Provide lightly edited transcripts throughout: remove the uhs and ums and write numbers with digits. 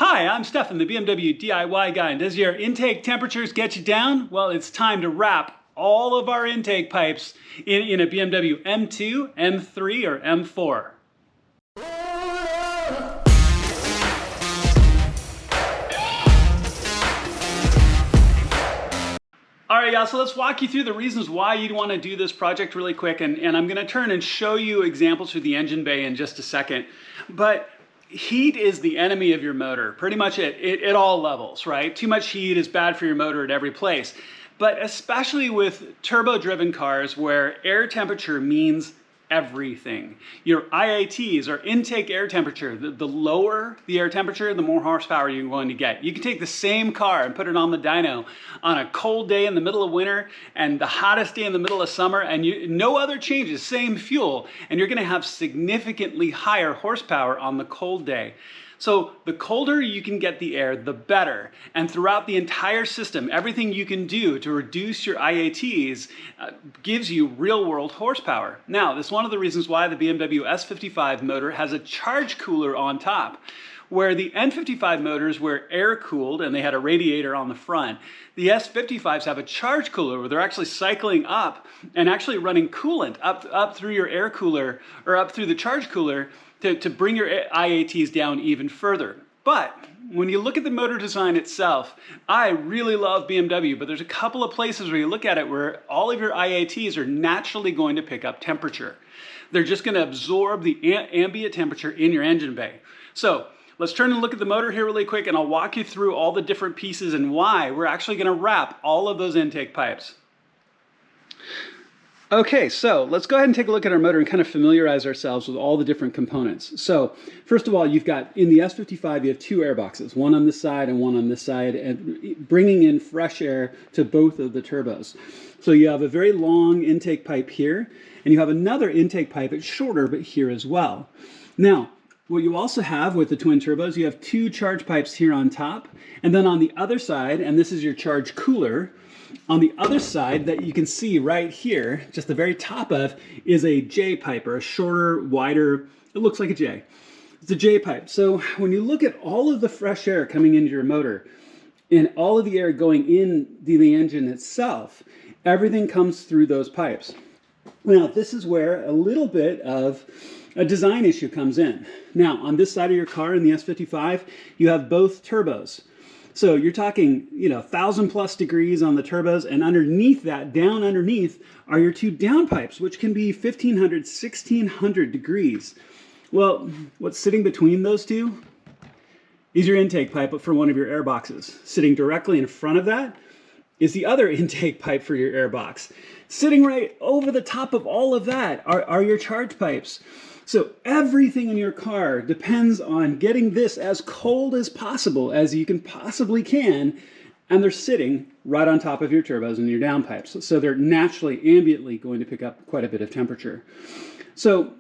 Hi, I'm Stefan, the BMW DIY guy, and does your intake temperatures get you down? Well, it's time to wrap all of our intake pipes in a BMW M2, M3, or M4. All right, y'all, so let's walk you through the reasons why you'd want to do this project really quick, and I'm going to turn and show you examples through the engine bay in just a second. But heat is the enemy of your motor, pretty much at all levels, right? Too much heat is bad for your motor at every place. But especially with turbo-driven cars where air temperature means everything. Your IATs, or intake air temperature, the lower the air temperature, the more horsepower you're going to get. You can take the same car and put it on the dyno on a cold day in the middle of winter and the hottest day in the middle of summer, and no other changes, same fuel, and you're going to have significantly higher horsepower on the cold day. So the colder you can get the air, the better. And throughout the entire system, everything you can do to reduce your IATs gives you real-world horsepower. Now, this is one of the reasons why the BMW S55 motor has a charge cooler on top. Where the N55 motors were air-cooled and they had a radiator on the front, the S55s have a charge cooler where they're actually cycling up and actually running coolant up through your air cooler or up through the charge cooler to bring your IATs down even further. But when you look at the motor design itself, I really love BMW, but there's a couple of places where you look at it where all of your IATs are naturally going to pick up temperature. They're just going to absorb the ambient temperature in your engine bay. So let's turn and look at the motor here really quick, and I'll walk you through all the different pieces and why we're actually going to wrap all of those intake pipes. Okay, so let's go ahead and take a look at our motor and kind of familiarize ourselves with all the different components. So first of all, you've got, in the S55, you have two air boxes, one on this side and one on this side, and bringing in fresh air to both of the turbos. So you have a very long intake pipe here, and you have another intake pipe. It's shorter, but here as well. Now, what you also have with the twin turbos, you have two charge pipes here on top, and then on the other side, and this is your charge cooler, on the other side that you can see right here, just the very top of, is a J pipe, or a shorter, wider, it looks like a J. It's a J pipe. So when you look at all of the fresh air coming into your motor and all of the air going into the engine itself, everything comes through those pipes. Now, this is where a little bit of a design issue comes in. Now, on this side of your car in the S55, you have both turbos. So you're talking, 1,000+ degrees on the turbos, and underneath that, down underneath, are your two downpipes, which can be 1,500, 1,600 degrees. Well, what's sitting between those two is your intake pipe for one of your air boxes. Sitting directly in front of that is the other intake pipe for your air box. Sitting right over the top of all of that are your charge pipes. So everything in your car depends on getting this as cold as possible, as you can possibly can, and they're sitting right on top of your turbos and your downpipes. So they're naturally, ambiently going to pick up quite a bit of temperature. So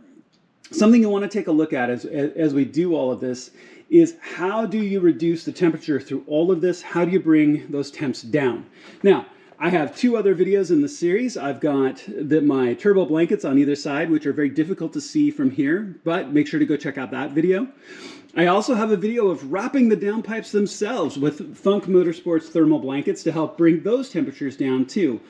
something you want to take a look at as we do all of this is, how do you reduce the temperature through all of this? How do you bring those temps down? Now, I have two other videos in the series. I've got my turbo blankets on either side, which are very difficult to see from here, but make sure to go check out that video. I also have a video of wrapping the downpipes themselves with Funk Motorsports thermal blankets to help bring those temperatures down too.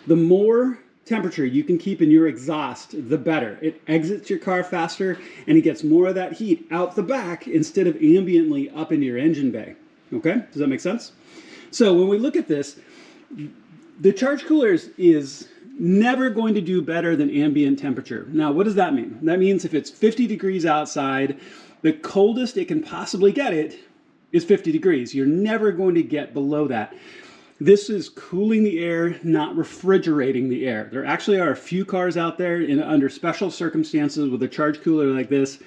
The more temperature you can keep in your exhaust, the better. It exits your car faster, and it gets more of that heat out the back instead of ambiently up into your engine bay. Okay, does that make sense? So when we look at this, the charge cooler is never going to do better than ambient temperature. Now, what does that mean? That means if it's 50 degrees outside, the coldest it can possibly get it is 50 degrees. You're never going to get below that. This is cooling the air, not refrigerating the air. There actually are a few cars out there under special circumstances with a charge cooler like this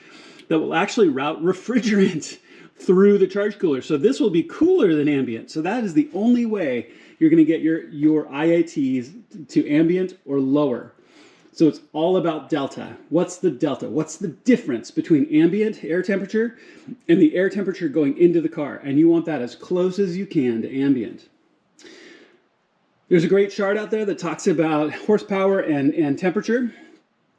that will actually route refrigerant through the charge cooler. So this will be cooler than ambient. So that is the only way you're going to get your IATs to ambient or lower. So it's all about delta. What's the delta? What's the difference between ambient air temperature and the air temperature going into the car? And you want that as close as you can to ambient. There's a great chart out there that talks about horsepower and temperature.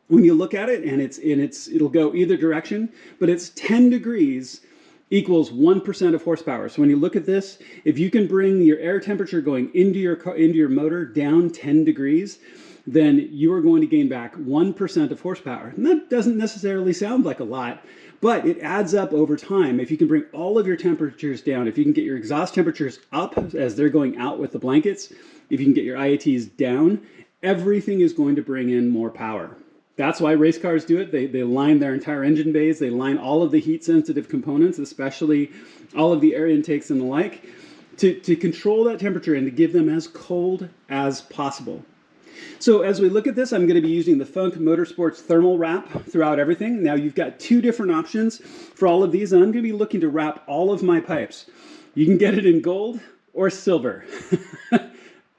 When you look at it, and it'll go either direction, but it's 10 degrees equals 1% of horsepower. So when you look at this, if you can bring your air temperature going into your motor down 10 degrees, then you are going to gain back 1% of horsepower. And that doesn't necessarily sound like a lot, but it adds up over time. If you can bring all of your temperatures down, if you can get your exhaust temperatures up as they're going out with the blankets, if you can get your IATs down, everything is going to bring in more power. That's why race cars do it. They line their entire engine bays. They line all of the heat-sensitive components, especially all of the air intakes and the like, to control that temperature and to give them as cold as possible. So as we look at this, I'm going to be using the Funk Motorsports thermal wrap throughout everything. Now you've got two different options for all of these, and I'm going to be looking to wrap all of my pipes. You can get it in gold or silver.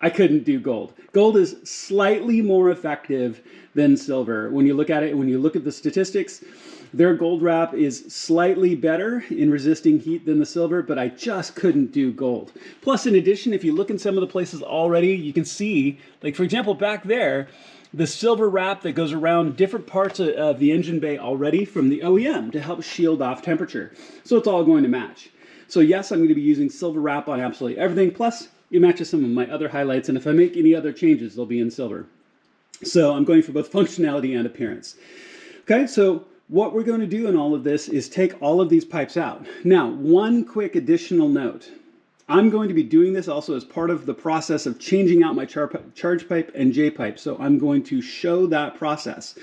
I couldn't do gold. Gold is slightly more effective than silver. When you look at it, when you look at the statistics, their gold wrap is slightly better in resisting heat than the silver, but I just couldn't do gold. Plus, in addition, if you look in some of the places already, you can see, like for example, back there, the silver wrap that goes around different parts of the engine bay already from the OEM to help shield off temperature. So it's all going to match. So yes, I'm going to be using silver wrap on absolutely everything. Plus, it matches some of my other highlights, and if I make any other changes, they'll be in silver. So I'm going for both functionality and appearance. Okay, so what we're going to do in all of this is take all of these pipes out. Now, one quick additional note. I'm going to be doing this also as part of the process of changing out my charge pipe and J pipe. So I'm going to show that process.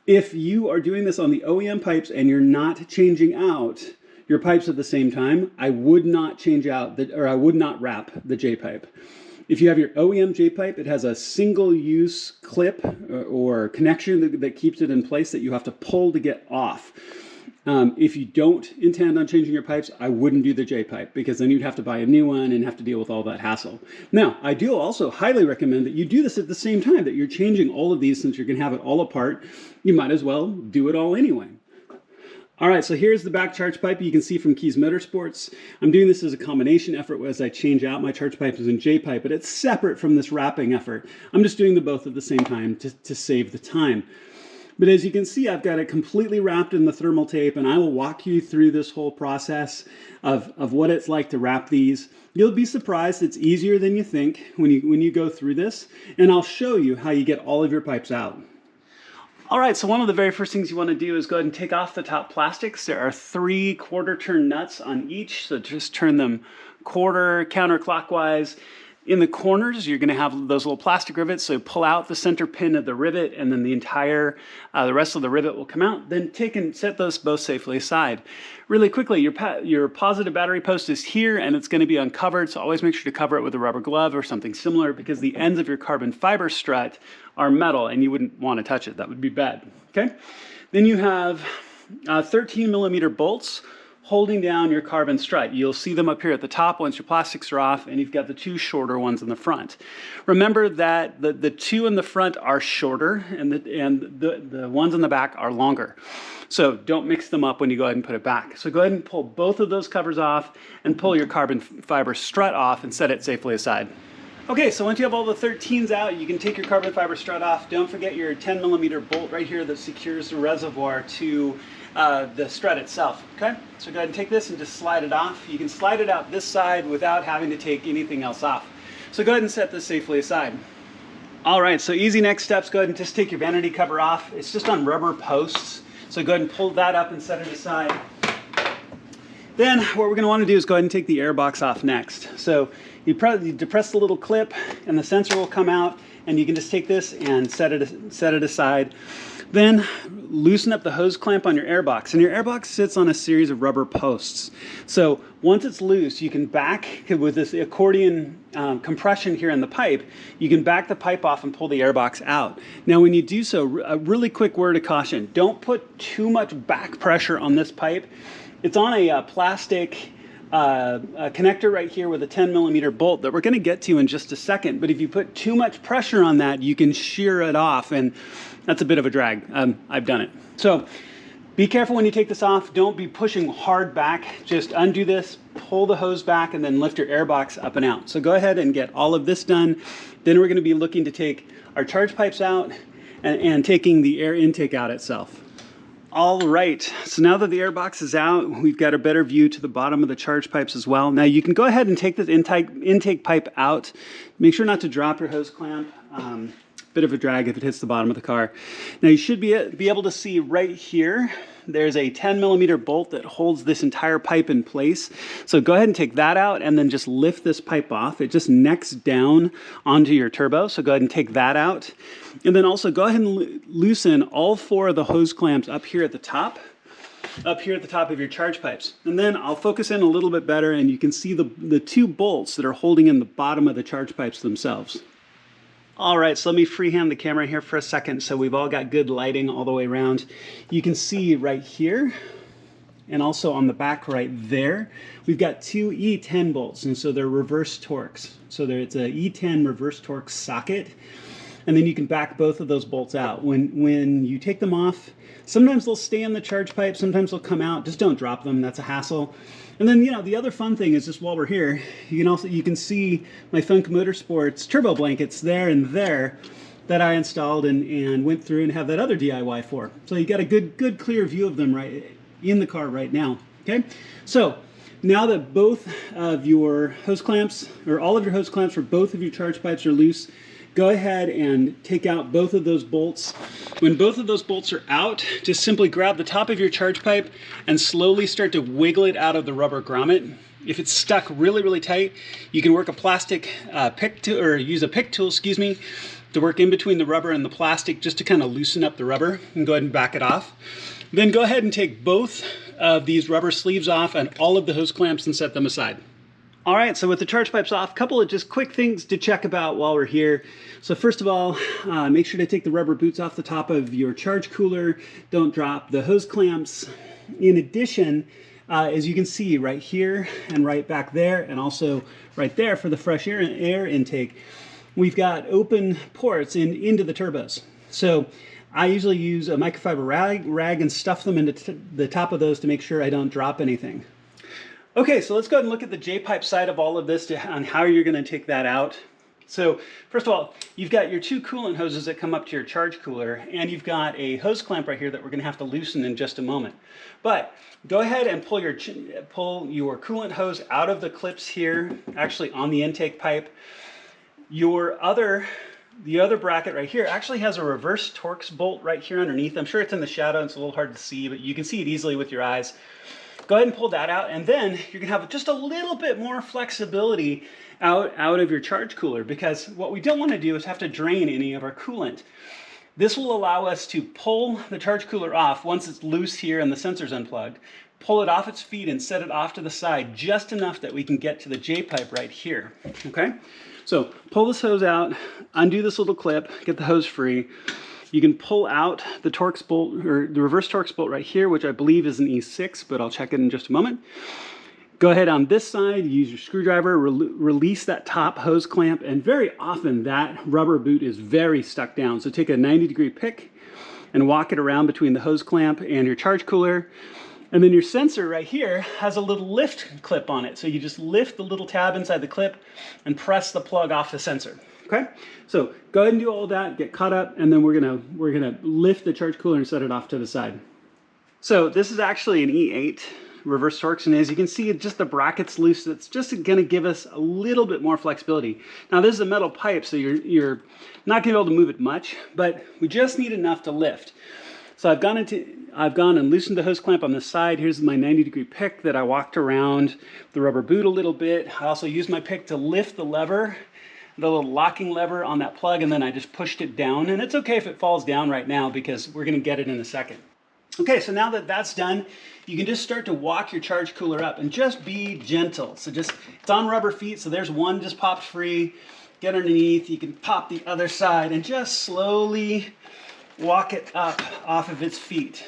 If you are doing this on the OEM pipes and you're not changing out your pipes at the same time, I would not change out, I would not wrap the J pipe. If you have your OEM J pipe, it has a single-use clip or connection that keeps it in place that you have to pull to get off. If you don't intend on changing your pipes, I wouldn't do the J pipe because then you'd have to buy a new one and have to deal with all that hassle. Now, I do also highly recommend that you do this at the same time that you're changing all of these. Since you're going to have it all apart, you might as well do it all anyway. All right, so here's the back charge pipe you can see from Keys Motorsports. I'm doing this as a combination effort as I change out my charge pipes in J pipe, but it's separate from this wrapping effort. I'm just doing the both at the same time to save the time. But as you can see, I've got it completely wrapped in the thermal tape, and I will walk you through this whole process of what it's like to wrap these. You'll be surprised, it's easier than you think when you go through this, and I'll show you how you get all of your pipes out. All right, so one of the very first things you want to do is go ahead and take off the top plastics. There are 3 quarter-turn nuts on each, so just turn them quarter counterclockwise. In the corners, you're going to have those little plastic rivets, so pull out the center pin of the rivet, and then the rest of the rivet will come out. Then take and set those both safely aside. Really quickly, your positive battery post is here, and it's going to be uncovered, so always make sure to cover it with a rubber glove or something similar, because the ends of your carbon fiber strut are metal, and you wouldn't want to touch it. That would be bad. Okay. Then you have 13mm bolts holding down your carbon strut. You'll see them up here at the top once your plastics are off, and you've got the 2 shorter ones in the front. Remember that the 2 in the front are shorter, and the ones in the back are longer. So don't mix them up when you go ahead and put it back. So go ahead and pull both of those covers off and pull your carbon fiber strut off and set it safely aside. Okay, so once you have all the 13s out, you can take your carbon fiber strut off. Don't forget your 10mm bolt right here that secures the reservoir to the strut itself. Okay, so go ahead and take this and just slide it off. You can slide it out this side without having to take anything else off. So go ahead and set this safely aside. All right, so easy next steps. Go ahead and just take your vanity cover off. It's just on rubber posts. So go ahead and pull that up and set it aside. Then what we're going to want to do is go ahead and take the air box off next. So you depress the little clip and the sensor will come out, and you can just take this and set it aside. Then loosen up the hose clamp on your air box, and your air box sits on a series of rubber posts. So once it's loose, you can back, with this accordion compression here in the pipe, you can back the pipe off and pull the air box out. Now when you do so, a really quick word of caution: don't put too much back pressure on this pipe. It's on a plastic a connector right here with a 10mm bolt that we're going to get to in just a second. But if you put too much pressure on that, you can shear it off, and that's a bit of a drag. I've done it. So be careful when you take this off. Don't be pushing hard back. Just undo this, pull the hose back, and then lift your air box up and out. So go ahead and get all of this done. Then we're going to be looking to take our charge pipes out and taking the air intake out itself. All right, so now that the air box is out, we've got a better view to the bottom of the charge pipes as well. Now you can go ahead and take this intake pipe out. Make sure not to drop your hose clamp. Bit of a drag if it hits the bottom of the car. Now you should be able to see right here, there's a 10mm bolt that holds this entire pipe in place. So go ahead and take that out and then just lift this pipe off. It just necks down onto your turbo. So go ahead and take that out. And then also go ahead and loosen all 4 of the hose clamps up here at the top of your charge pipes. And then I'll focus in a little bit better and you can see the 2 bolts that are holding in the bottom of the charge pipes themselves. All right, so let me freehand the camera here for a second so we've all got good lighting all the way around. You can see right here and also on the back right there, we've got 2 E10 bolts, and so they're reverse torques. So it's a E10 reverse torque socket, and then you can back both of those bolts out. When you take them off, sometimes they'll stay in the charge pipe, sometimes they'll come out. Just don't drop them, that's a hassle. And then, the other fun thing is just while we're here, you can see my Funk Motorsports turbo blankets there and there that I installed and went through and have that other DIY for. So you got a good clear view of them right in the car right now. Okay, so now that both of your hose clamps, or all of your hose clamps for both of your charge pipes are loose, go ahead and take out both of those bolts. When both of those bolts are out, just simply grab the top of your charge pipe and slowly start to wiggle it out of the rubber grommet. If it's stuck really tight, you can work a plastic pick tool, or use a pick tool, to work in between the rubber and the plastic just to kind of loosen up the rubber, and go ahead and back it off. Then go ahead and take both of these rubber sleeves off and all of the hose clamps and set them aside. All right, so with the charge pipes off, a couple of just quick things to check about while we're here. So first of all, make sure to take the rubber boots off the top of your charge cooler. Don't drop the hose clamps. In addition, as you can see right here and right back there, and also right there for the fresh air intake, we've got open ports into the turbos. So I usually use a microfiber rag and stuff them into the top of those to make sure I don't drop anything. Okay, so let's go ahead and look at the J-pipe side of all of this on how you're going to take that out. So first of all, you've got your 2 coolant hoses that come up to your charge cooler, and you've got a hose clamp right here that we're going to have to loosen in just a moment. But go ahead and pull your coolant hose out of the clips here, actually on the intake pipe. The other bracket right here actually has a reverse Torx bolt right here underneath. I'm sure it's in the shadow, it's a little hard to see, but you can see it easily with your eyes. Go ahead and pull that out, and then you're going to have just a little bit more flexibility out of your charge cooler, because what we don't want to do is have to drain any of our coolant. This will allow us to pull the charge cooler off once it's loose here and the sensor's unplugged, pull it off its feet and set it off to the side just enough that we can get to the J-pipe right here. Okay? So pull this hose out, undo this little clip, get the hose free. You can pull out the Torx bolt, or the reverse Torx bolt right here, which I believe is an E6, but I'll check it in just a moment. Go ahead on this side, use your screwdriver, release that top hose clamp, and very often that rubber boot is very stuck down. So take a 90-degree pick and walk it around between the hose clamp and your charge cooler. And then your sensor right here has a little lift clip on it. So you just lift the little tab inside the clip and press the plug off the sensor. Okay, so go ahead and do all that, get caught up, and then we're gonna lift the charge cooler and set it off to the side. So this is actually an E8 reverse Torx, and as you can see, just the bracket's loose. That's just gonna give us a little bit more flexibility. Now this is a metal pipe, so you're not gonna be able to move it much, but we just need enough to lift. So I've gone and loosened the hose clamp on this side. Here's my 90-degree pick that I walked around the rubber boot a little bit. I also used my pick to lift the lever, the little locking lever on that plug, and then I just pushed it down. And it's okay if it falls down right now because we're going to get it in a second. Okay, so now that that's done, you can just start to walk your charge cooler up and just be gentle. So it's on rubber feet, so there's one just popped free. Get underneath, you can pop the other side and just slowly walk it up off of its feet.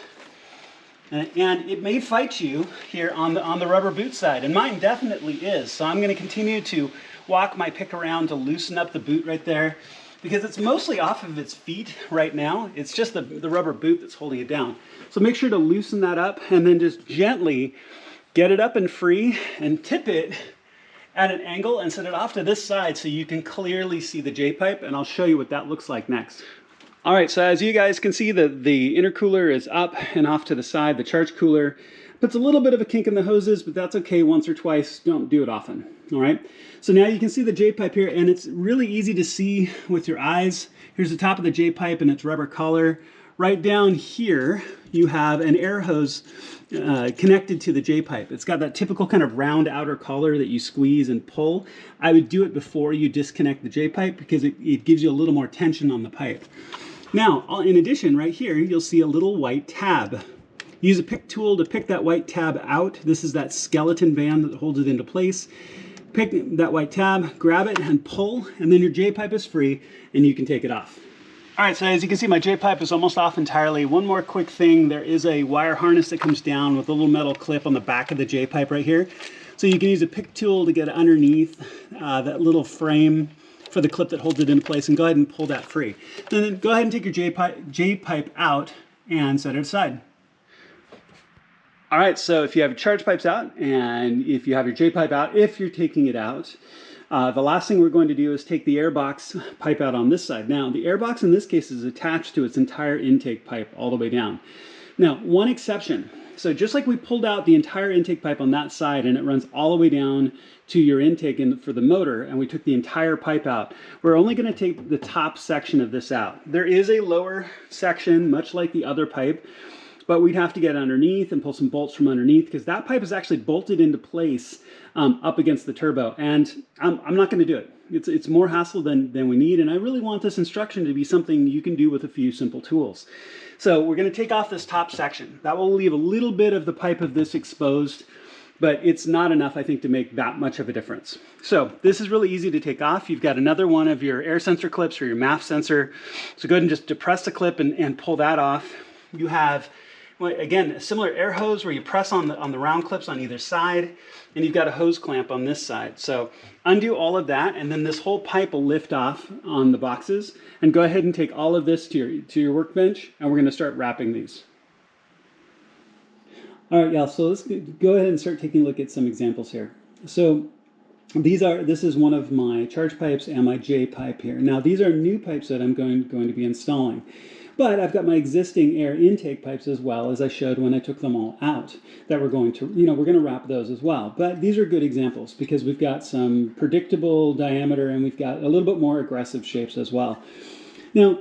And it may fight you here on the rubber boot side, and mine definitely is. So I'm going to continue to walk my pick around to loosen up the boot right there, because it's mostly off of its feet right now. It's just the rubber boot that's holding it down. So make sure to loosen that up and then just gently get it up and free and tip it at an angle and set it off to this side so you can clearly see the J-pipe, and I'll show you what that looks like next. All right, so as you guys can see, the intercooler is up and off to the side. The charge cooler puts a little bit of a kink in the hoses, but that's okay once or twice. Don't do it often. All right, so now you can see the J-pipe here, and it's really easy to see with your eyes. Here's the top of the J-pipe and its rubber collar. Right down here, you have an air hose connected to the J-pipe. It's got that typical kind of round outer collar that you squeeze and pull. I would do it before you disconnect the J-pipe because it gives you a little more tension on the pipe. Now, in addition, right here, you'll see a little white tab. Use a pick tool to pick that white tab out. This is that skeleton band that holds it into place. Pick that white tab, grab it and pull, and then your J-pipe is free and you can take it off. All right, so as you can see, my J-pipe is almost off entirely. One more quick thing, there is a wire harness that comes down with a little metal clip on the back of the J-pipe right here. So you can use a pick tool to get underneath that little frame for the clip that holds it in place, and go ahead and pull that free. And then go ahead and take your J-pipe out and set it aside. All right, so if you have your charge pipes out and if you have your J-pipe out, if you're taking it out, the last thing we're going to do is take the airbox pipe out on this side. Now, the airbox in this case is attached to its entire intake pipe all the way down. Now, one exception. So just like we pulled out the entire intake pipe on that side and it runs all the way down to your intake for the motor, and we took the entire pipe out, we're only going to take the top section of this out. There is a lower section, much like the other pipe, but we'd have to get underneath and pull some bolts from underneath because that pipe is actually bolted into place up against the turbo, and I'm not going to do it. It's more hassle than we need, and I really want this instruction to be something you can do with a few simple tools. So we're going to take off this top section. That will leave a little bit of the pipe of this exposed, but it's not enough, I think, to make that much of a difference. So this is really easy to take off. You've got another one of your air sensor clips or your MAF sensor. So go ahead and just depress the clip and pull that off. You have, well, again, a similar air hose where you press on the round clips on either side, and you've got a hose clamp on this side. So undo all of that, and then this whole pipe will lift off on the boxes. And go ahead and take all of this to your workbench, and we're going to start wrapping these. All right, y'all, so let's go ahead and start taking a look at some examples here. So this is one of my charge pipes and my J pipe here. Now these are new pipes that I'm going to be installing. But I've got my existing air intake pipes as well, as I showed when I took them all out, that we're going to wrap those as well. But these are good examples because we've got some predictable diameter and we've got a little bit more aggressive shapes as well. Now,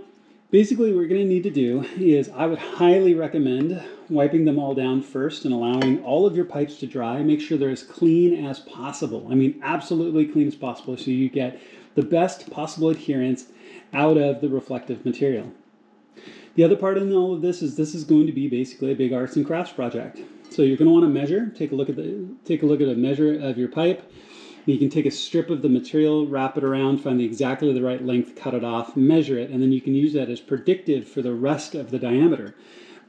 basically what we're going to need to do is I would highly recommend wiping them all down first and allowing all of your pipes to dry. Make sure they're as clean as possible. I mean, absolutely clean as possible so you get the best possible adherence out of the reflective material. The other part in all of this is going to be basically a big arts and crafts project. So you're going to want to measure, take a look at a measure of your pipe. You can take a strip of the material, wrap it around, find exactly the right length, cut it off, measure it, and then you can use that as predictive for the rest of the diameter.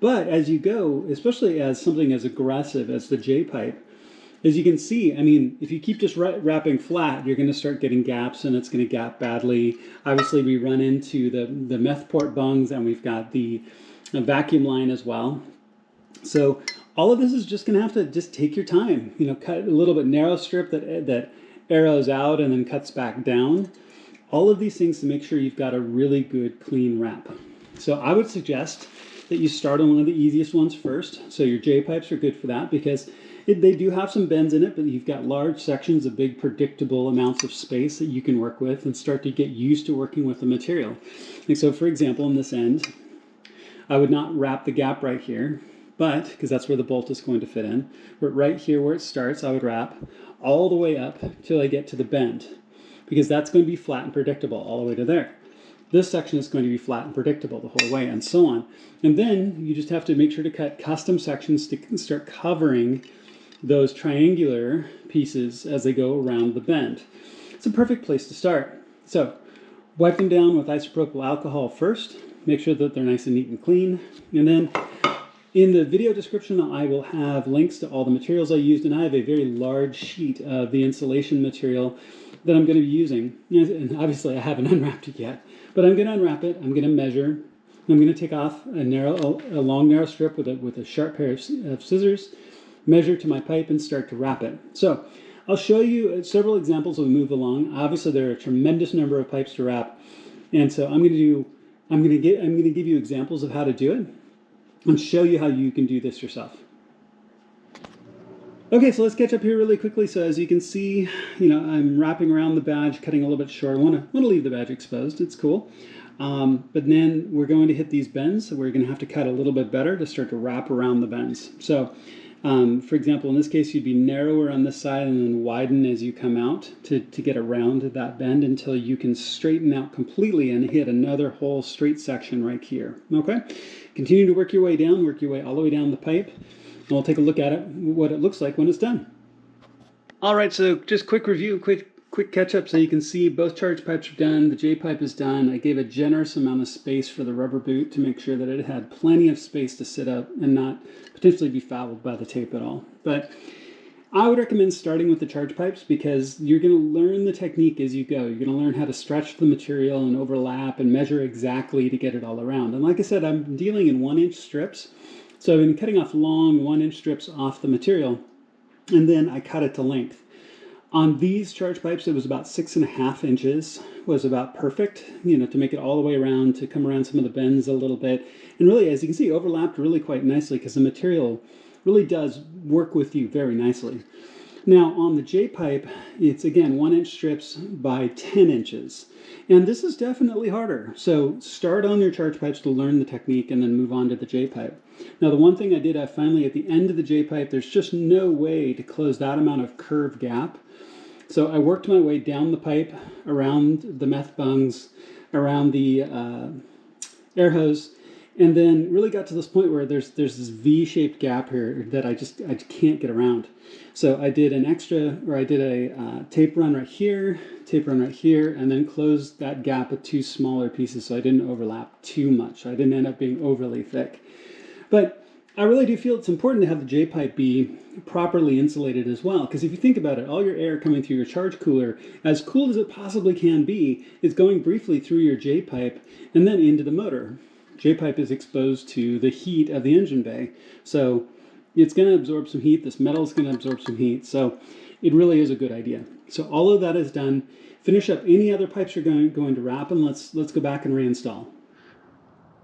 But as you go, especially as something as aggressive as the J pipe, as you can see, I mean, if you keep just wrapping flat, you're going to start getting gaps and it's going to gap badly. Obviously, we run into the meth port bungs and we've got the vacuum line as well. So all of this is just going to have to just take your time. You know, cut a little bit narrow strip that arrows out and then cuts back down. All of these things to make sure you've got a really good clean wrap. So I would suggest that you start on one of the easiest ones first. So your J pipes are good for that because they do have some bends in it, but you've got large sections of big predictable amounts of space that you can work with and start to get used to working with the material. And so for example, in this end, I would not wrap the gap right here, but because that's where the bolt is going to fit in. But right here where it starts, I would wrap all the way up till I get to the bend, because that's going to be flat and predictable all the way to there. This section is going to be flat and predictable the whole way, and so on. And then you just have to make sure to cut custom sections to start covering those triangular pieces as they go around the bend. It's a perfect place to start. So wipe them down with isopropyl alcohol first. Make sure that they're nice and neat and clean. And then in the video description, I will have links to all the materials I used, and I have a very large sheet of the insulation material that I'm going to be using. And obviously I haven't unwrapped it yet, but I'm going to unwrap it. I'm going to measure. I'm going to take off a long narrow strip with a sharp pair of scissors, measure to my pipe, and start to wrap it. So I'll show you several examples as we move along. Obviously there are a tremendous number of pipes to wrap, and so I'm going to do I'm gonna give you examples of how to do it and show you how you can do this yourself. Okay, so let's catch up here really quickly. So as you can see, I'm wrapping around the badge, cutting a little bit short. I want to leave the badge exposed. It's cool. But then we're going to hit these bends, so we're going to have to cut a little bit better to start to wrap around the bends. So, for example, in this case, you'd be narrower on this side and then widen as you come out to get around that bend until you can straighten out completely and hit another whole straight section right here. Okay? Continue to work your way down, work your way all the way down the pipe. And we'll take a look at it, what it looks like when it's done. All right, so just quick review, quick catch up. So you can see both charge pipes are done. The J pipe is done. I gave a generous amount of space for the rubber boot to make sure that it had plenty of space to sit up and not potentially be fouled by the tape at all. But I would recommend starting with the charge pipes because you're going to learn the technique as you go. You're going to learn how to stretch the material and overlap and measure exactly to get it all around. And like I said, I'm dealing in 1-inch strips. So I've been cutting off long 1-inch strips off the material, and then I cut it to length. On these charge pipes, it was about 6.5 inches, was about perfect, to make it all the way around, to come around some of the bends a little bit. And really, as you can see, overlapped really quite nicely because the material really does work with you very nicely. Now, on the J pipe, it's again 1-inch strips by 10 inches. And this is definitely harder. So start on your charge pipes to learn the technique and then move on to the J pipe. Now, the one thing I did, I finally, at the end of the J pipe, there's just no way to close that amount of curved gap. So I worked my way down the pipe, around the meth bungs, around the air hose, and then really got to this point where there's this V-shaped gap here that I can't get around. So I did a tape run right here, and then closed that gap with 2 smaller pieces so I didn't overlap too much. I didn't end up being overly thick. But I really do feel it's important to have the J pipe be properly insulated as well, because if you think about it, all your air coming through your charge cooler, as cool as it possibly can be, is going briefly through your J pipe and then into the motor. J pipe is exposed to the heat of the engine bay, so it's going to absorb some heat. This metal is going to absorb some heat, so it really is a good idea. So all of that is done. Finish up any other pipes you're going to wrap, and let's go back and reinstall.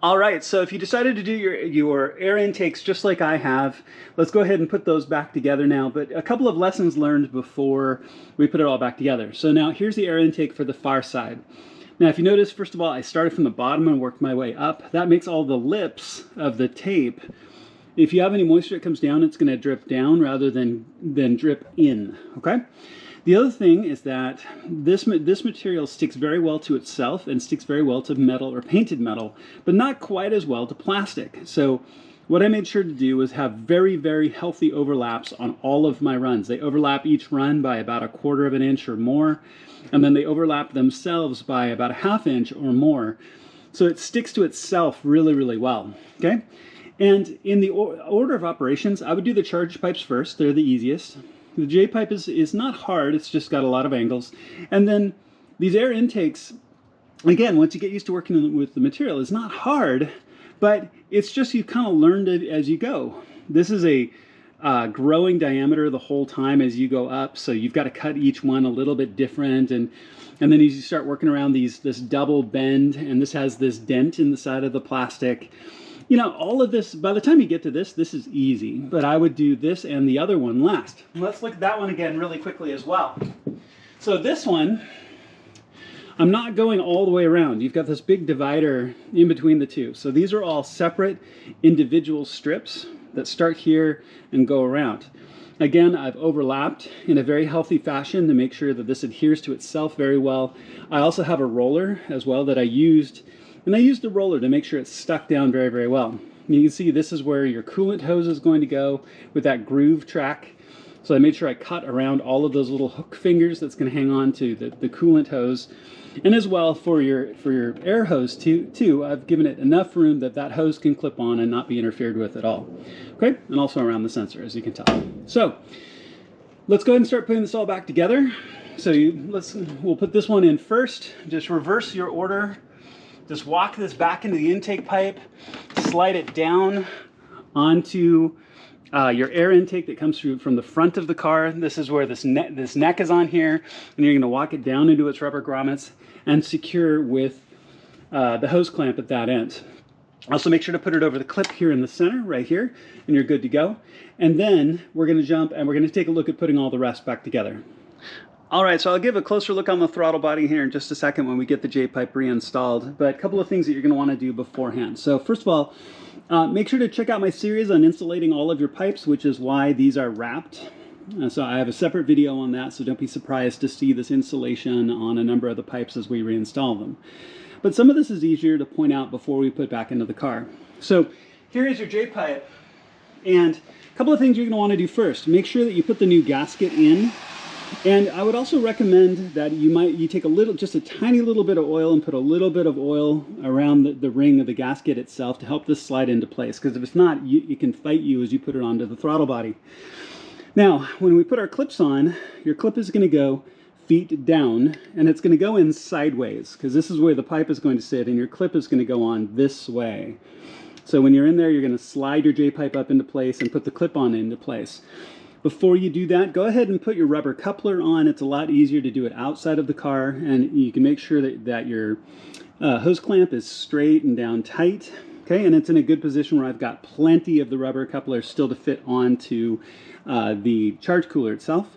All right, so if you decided to do your air intakes just like I have, let's go ahead and put those back together now. But a couple of lessons learned before we put it all back together. So now here's the air intake for the far side. Now, if you notice, first of all, I started from the bottom and worked my way up. That makes all the lips of the tape, if you have any moisture that comes down, it's going to drip down rather than drip in, okay? The other thing is that this material sticks very well to itself and sticks very well to metal or painted metal, but not quite as well to plastic. So what I made sure to do was have very, very healthy overlaps on all of my runs. They overlap each run by about 1/4 of an inch or more, and then they overlap themselves by about 1/2 inch or more. So it sticks to itself really, really well, okay? And in the order of operations, I would do the charge pipes first. They're the easiest. The J pipe is not hard. It's just got a lot of angles. And then these air intakes, again, once you get used to working with the material, it's not hard, but it's just you kind of learned it as you go. This is a growing diameter the whole time as you go up, so you've got to cut each one a little bit different. And then as you start working around this double bend, and this has this dent in the side of the plastic, you know, all of this, by the time you get to this is easy, but I would do this and the other one last. Let's look at that one again really quickly as well. So this one, I'm not going all the way around. You've got this big divider in between the two. So these are all separate individual strips that start here and go around. Again, I've overlapped in a very healthy fashion to make sure that this adheres to itself very well. I also have a roller as well that I used, and I used the roller to make sure it's stuck down very, very well. You can see this is where your coolant hose is going to go with that groove track. So I made sure I cut around all of those little hook fingers that's going to hang on to the coolant hose. And as well for your air hose too, I've given it enough room that that hose can clip on and not be interfered with at all. Okay, and also around the sensor, as you can tell. So let's go ahead and start putting this all back together. So we'll put this one in first. Just reverse your order. Just walk this back into the intake pipe, slide it down onto your air intake that comes through from the front of the car. This is where this neck is on here, and you're going to walk it down into its rubber grommets and secure with the hose clamp at that end. Also make sure to put it over the clip here in the center, right here, and you're good to go. And then we're going to jump and we're going to take a look at putting all the rest back together. All right, so I'll give a closer look on the throttle body here in just a second when we get the J-pipe reinstalled, but a couple of things that you're going to want to do beforehand. So first of all, make sure to check out my series on insulating all of your pipes, which is why these are wrapped. So I have a separate video on that, so don't be surprised to see this insulation on a number of the pipes as we reinstall them. But some of this is easier to point out before we put back into the car. So here is your J-pipe, and a couple of things you're going to want to do first. Make sure that you put the new gasket in, and I would also recommend that you take just a tiny little bit of oil and put a little bit of oil around the ring of the gasket itself to help this slide into place, because if it's not, it can fight you as you put it onto the throttle body. Now, when we put our clips on, your clip is going to go feet down, and it's going to go in sideways, because this is where the pipe is going to sit, and your clip is going to go on this way. So when you're in there, you're going to slide your J-pipe up into place and put the clip on into place. Before you do that, go ahead and put your rubber coupler on. It's a lot easier to do it outside of the car, and you can make sure that your hose clamp is straight and down tight. Okay, and it's in a good position where I've got plenty of the rubber coupler still to fit onto the charge cooler itself.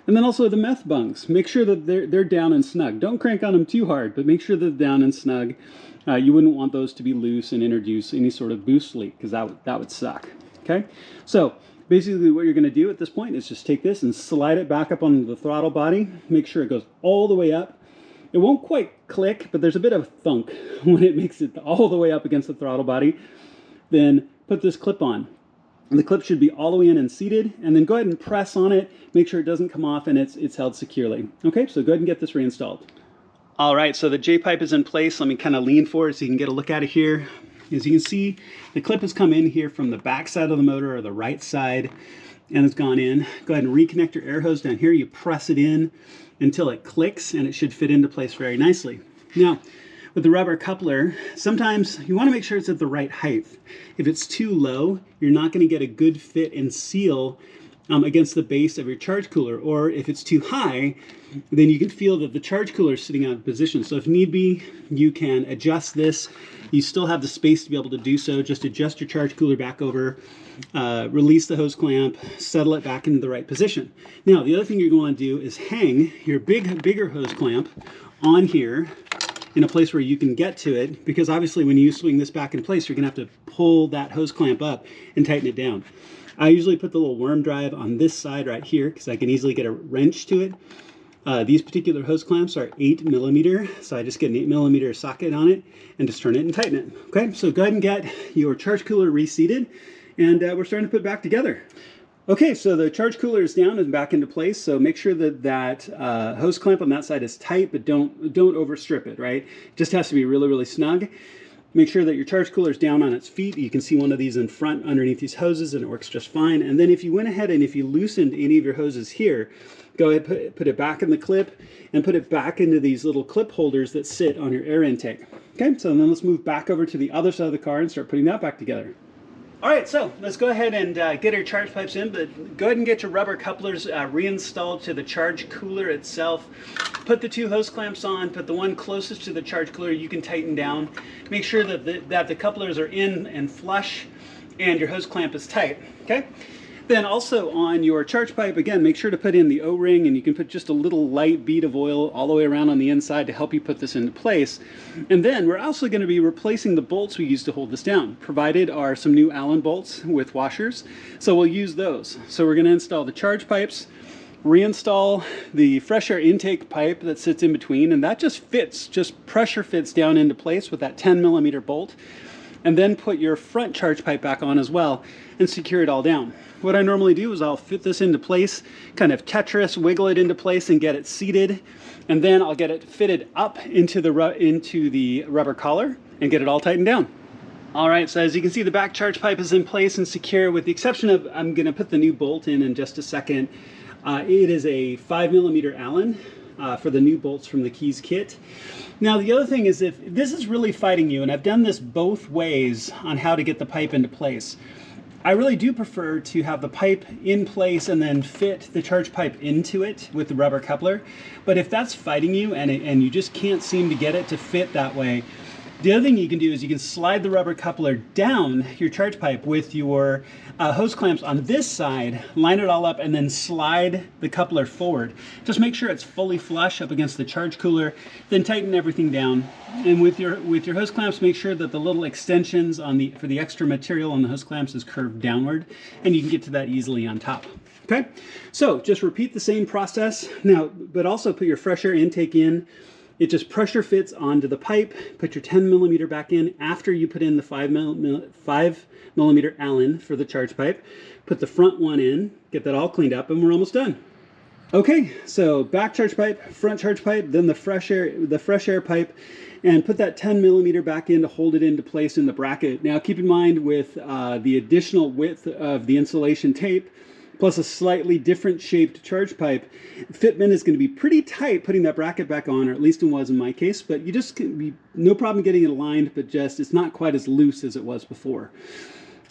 And then also the meth bungs. Make sure that they're down and snug. Don't crank on them too hard, but make sure they're down and snug. You wouldn't want those to be loose and introduce any sort of boost leak, because that would suck. Okay, so basically what you're going to do at this point is just take this and slide it back up onto the throttle body. Make sure it goes all the way up. It won't quite click, but there's a bit of thunk when it makes it all the way up against the throttle body. Then put this clip on. And the clip should be all the way in and seated, and then go ahead and press on it, make sure it doesn't come off and it's held securely. Okay, so go ahead and get this reinstalled. All right, so the J-pipe is in place. Let me kind of lean forward so you can get a look at it here. As you can see, the clip has come in here from the back side of the motor, or the right side, and it's gone in. Go ahead and reconnect your air hose down here. You press it in until it clicks, and it should fit into place very nicely. Now, with the rubber coupler, sometimes you want to make sure it's at the right height. If it's too low, you're not going to get a good fit and seal against the base of your charge cooler. Or if it's too high, then you can feel that the charge cooler is sitting out of position. So if need be, you can adjust this. You still have the space to be able to do so. Just adjust your charge cooler back over, release the hose clamp, settle it back into the right position. Now, the other thing you're going to do is hang your bigger hose clamp on here in a place where you can get to it, because obviously when you swing this back in place, you're gonna have to pull that hose clamp up and tighten it down. I usually put the little worm drive on this side right here, because I can easily get a wrench to it. These particular hose clamps are 8mm, so I just get an 8mm socket on it and just turn it and tighten it. Okay, so go ahead and get your charge cooler reseated, and we're starting to put it back together. Okay, so the charge cooler is down and back into place, so make sure that hose clamp on that side is tight, but don't overstrip it, right? It just has to be really, really snug. Make sure that your charge cooler is down on its feet. You can see one of these in front underneath these hoses, and it works just fine. And then if you went ahead and if you loosened any of your hoses here, go ahead, put it back in the clip and put it back into these little clip holders that sit on your air intake. Okay, so then let's move back over to the other side of the car and start putting that back together. All right, so let's go ahead and get our charge pipes in, but go ahead and get your rubber couplers reinstalled to the charge cooler itself. Put the two hose clamps on, put the one closest to the charge cooler you can tighten down. Make sure that the couplers are in and flush and your hose clamp is tight, okay? Then also on your charge pipe, again, make sure to put in the O-ring, and you can put just a little light bead of oil all the way around on the inside to help you put this into place. And then we're also going to be replacing the bolts we used to hold this down. Provided are some new Allen bolts with washers, so we'll use those. So we're going to install the charge pipes, reinstall the fresh air intake pipe that sits in between, and that just pressure fits down into place with that 10mm bolt. And then put your front charge pipe back on as well and secure it all down. What I normally do is I'll fit this into place, kind of Tetris, wiggle it into place and get it seated, and then I'll get it fitted up into the rubber collar and get it all tightened down. All right, so as you can see, the back charge pipe is in place and secure, with the exception of, I'm gonna put the new bolt in just a second. It is a 5mm Allen. For the new bolts from the Keys kit. Now the other thing is, if this is really fighting you, and I've done this both ways on how to get the pipe into place, I really do prefer to have the pipe in place and then fit the charge pipe into it with the rubber coupler. But if that's fighting you and you just can't seem to get it to fit that way, The other thing you can do is you can slide the rubber coupler down your charge pipe with your hose clamps on this side, line it all up, and then slide the coupler forward. Just make sure it's fully flush up against the charge cooler, then tighten everything down. And with your hose clamps, make sure that the little extensions for the extra material on the hose clamps is curved downward, and you can get to that easily on top. Okay, so just repeat the same process now, but also put your fresh air intake in. It just pressure fits onto the pipe. Put your 10 millimeter back in after you put in the 5 millimeter Allen for the charge pipe. Put the front one in, get that all cleaned up, and we're almost done. Okay, so back charge pipe, front charge pipe, then the fresh air pipe, and put that 10 millimeter back in to hold it into place in the bracket. Now keep in mind with the additional width of the insulation tape, plus a slightly different shaped charge pipe, fitment is going to be pretty tight putting that bracket back on, or at least it was in my case, but you just can be no problem getting it aligned, but just it's not quite as loose as it was before.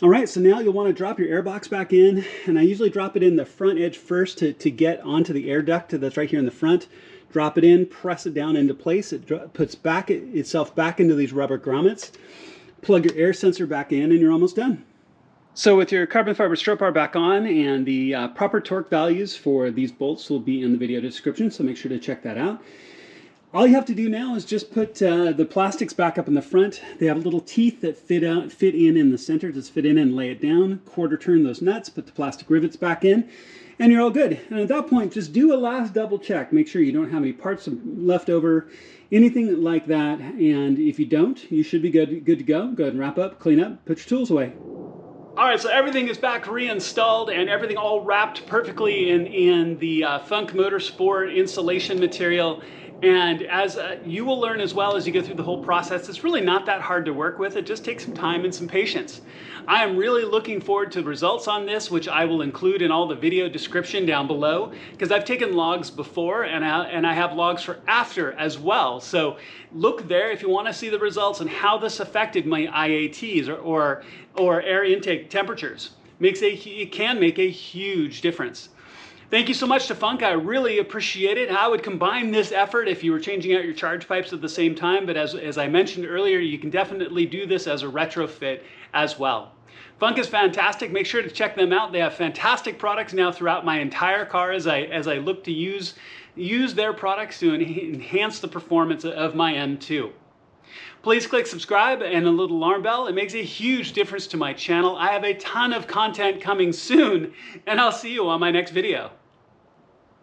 All right, so now you'll want to drop your air box back in, and I usually drop it in the front edge first to get onto the air duct that's right here in the front. Drop it in, press it down into place. It puts itself back into these rubber grommets. Plug your air sensor back in, and you're almost done. So with your carbon fiber strut bar back on, and the proper torque values for these bolts will be in the video description, so make sure to check that out. All you have to do now is just put the plastics back up in the front. They have little teeth that fit in the center. Just fit in and lay it down. Quarter turn those nuts, put the plastic rivets back in, and you're all good. And at that point, just do a last double check. Make sure you don't have any parts left over, anything like that. And if you don't, you should be good to go. Go ahead and wrap up, clean up, put your tools away. All right, so everything is back reinstalled and everything all wrapped perfectly in the Funk Motorsport insulation material. And as you will learn as well as you go through the whole process, it's really not that hard to work with. It just takes some time and some patience. I am really looking forward to the results on this, which I will include in all the video description down below, because I've taken logs before and I have logs for after as well. So look there if you want to see the results and how this affected my IATs or air intake temperatures. It can make a huge difference. Thank you so much to Funk. I really appreciate it. I would combine this effort if you were changing out your charge pipes at the same time, but as I mentioned earlier, you can definitely do this as a retrofit as well. Funk is fantastic. Make sure to check them out. They have fantastic products now throughout my entire car as I look to use their products to enhance the performance of my M2. Please click subscribe and the little alarm bell. It makes a huge difference to my channel. I have a ton of content coming soon, and I'll see you on my next video.